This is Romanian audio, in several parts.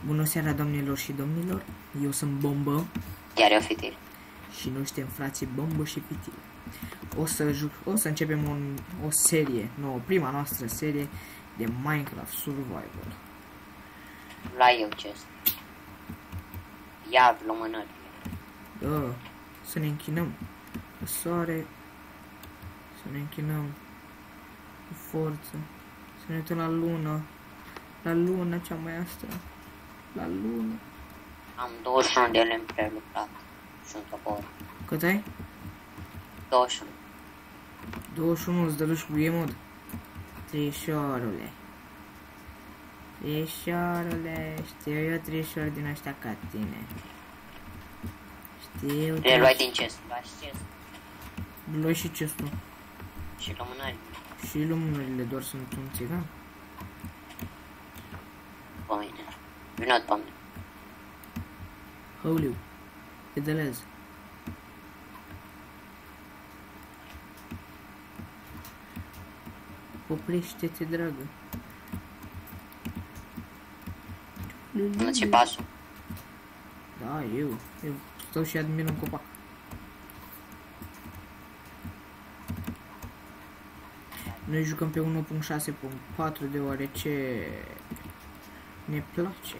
Bună seara, doamnelor și domnilor, eu sunt Bombă. Iar eu Fitil. Și noi suntem frații Bombă și Fitil. O să începem o serie nouă, prima noastră serie de Minecraft Survival. La eu chest. Iar lumânările. Da, să ne închinăm pe soare, să ne închinăm cu forță, să ne uităm la lună cea mai astră, la lună. Am 21 de lemn prelucrat și un topor. Cât ai? 21. 21 îți dăruși cu mod. Trișorule. Trișorule, știu eu trișor din ăștia ca tine. Știu. Le luai din chest. Luai și chest. Luai și chestul. Și lumânări. Și lumânările, doar sunt un țigan. Pe mine. Vină pe mine. Hăuliu. Pedelez. Oprește-te, dragă. Până-ți pasul. Da, eu stau și admir un copac. Noi jucăm pe 1.6.4 deoarece ne place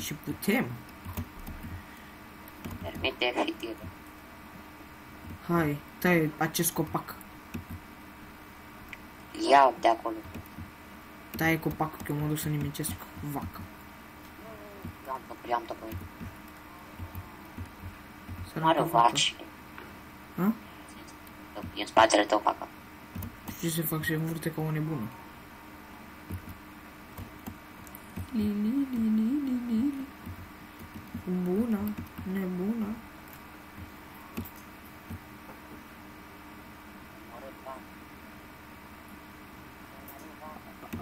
și putem. Permite Fitil. Hai, tai acest copac. Ia de acolo. Taie copacul că eu mă duc să nimicesc vaca. Eu am topor. Săracă Mare vacă. vaci. Ha? E în spatele tău, vaca. Ce se fac și învârte ca o nebună. Li. Bună, nebună.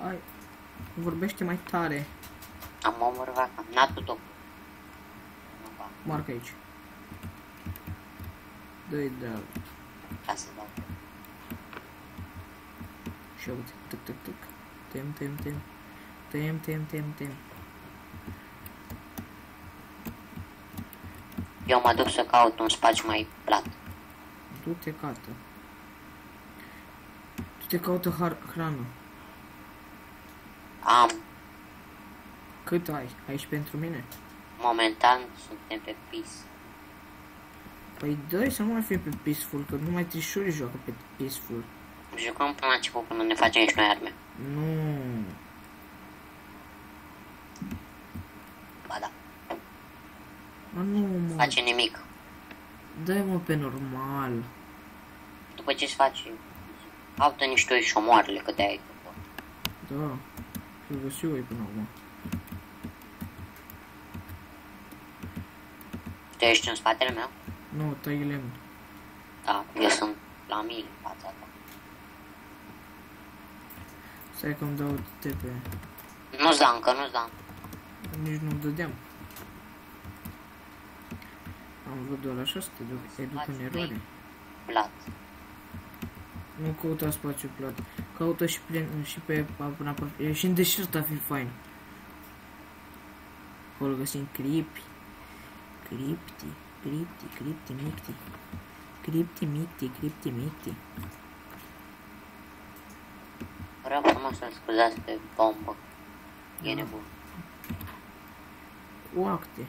Ai, vorbește mai tare. Am omorât vaca. N-a tu topor. Marcă aici. Dă-i drag. Ca să dau. Și uite, tâc. Tem. Eu mă duc să caut un spațiu mai plat. Du-te, cată. Du-te, caută hrană. Am. Cât ai? Ai și pentru mine? Momentan suntem pe pis. Păi dă să nu mai fie pe peaceful, că numai trișorii joacă pe peaceful. Jucăm până la început până ne facem și noi arme. Nu. Ba da. Nu, mă. Face nimic. Dă-i, mă, pe normal. După ce se face, caută niște și omoarele cât de ai topor. Da. Și-l găsi eu până acum. Tu ești în spatele meu? Nu, tai lemn. Da, eu sunt la mine în fața ta. Stai că-mi dau TP. Nu-ți dau încă, nu-ți dau. Nici nu dădeam. Am vrut doar așa să te duc în eroare. Plat. Nu căuta spațiu plat. Caută și pe până aproape. Și în deșert ar fi fain. Acolo găsim cripti, micti. Vreau frumos să-mi scuzați pe bombă. E nebun. Oacte.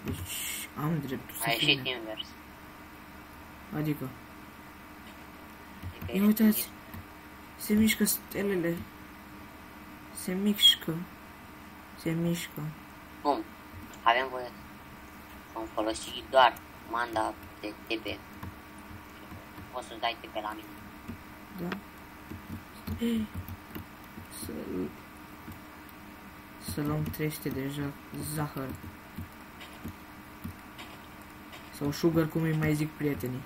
Deci am dreptul să A ieșit fiu. invers. Adică, Adică ia uitați, se mișcă stelele. Se mișcă. Bun, avem voie. Vom folosi doar comanda de TP. Poți să-ți dai TP la mine. Da. Să luăm 300 de zahăr. Sau sugar, cum îi mai zic prietenii.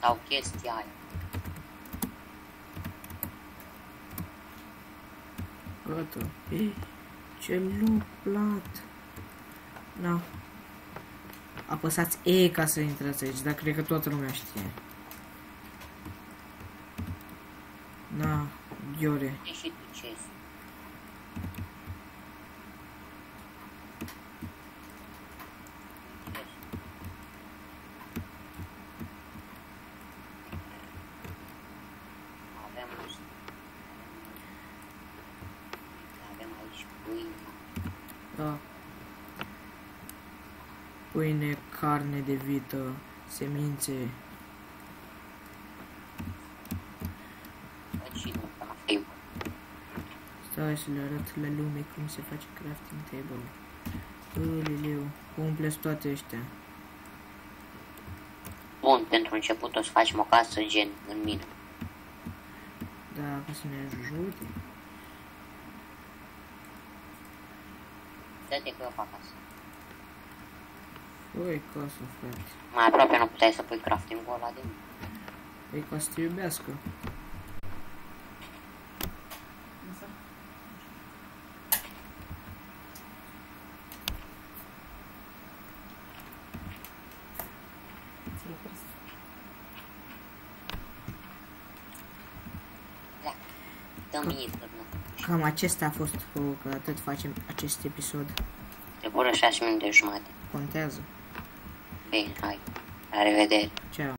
Sau chestia aia. Gata. Ce lup plat. Na. Apăsați E ca să intrați aici, dar cred că toată lumea știe. Na, Ghiore. E și tu ce ești? Avem aici pâine. Da. Pâine, carne de vită, semințe. Văd și nu crafting. Stai să le arăt la lume cum se face crafting table. Leu, umpleți toate ăștia. Bun, pentru început o să facem o casă gen în mină. Da, ca să ne ajute. Dă-te că eu fac asta. Oi, casă, frate. Mai aproape nu puteai să pui crafting-ul ăla de mine. Păi ca să te iubească. Da. Dă-mi târnă. Cam acesta a fost, că atât facem acest episod. Te 6 minute jumate. Contează. Bine, hai. La revedere. Ceau.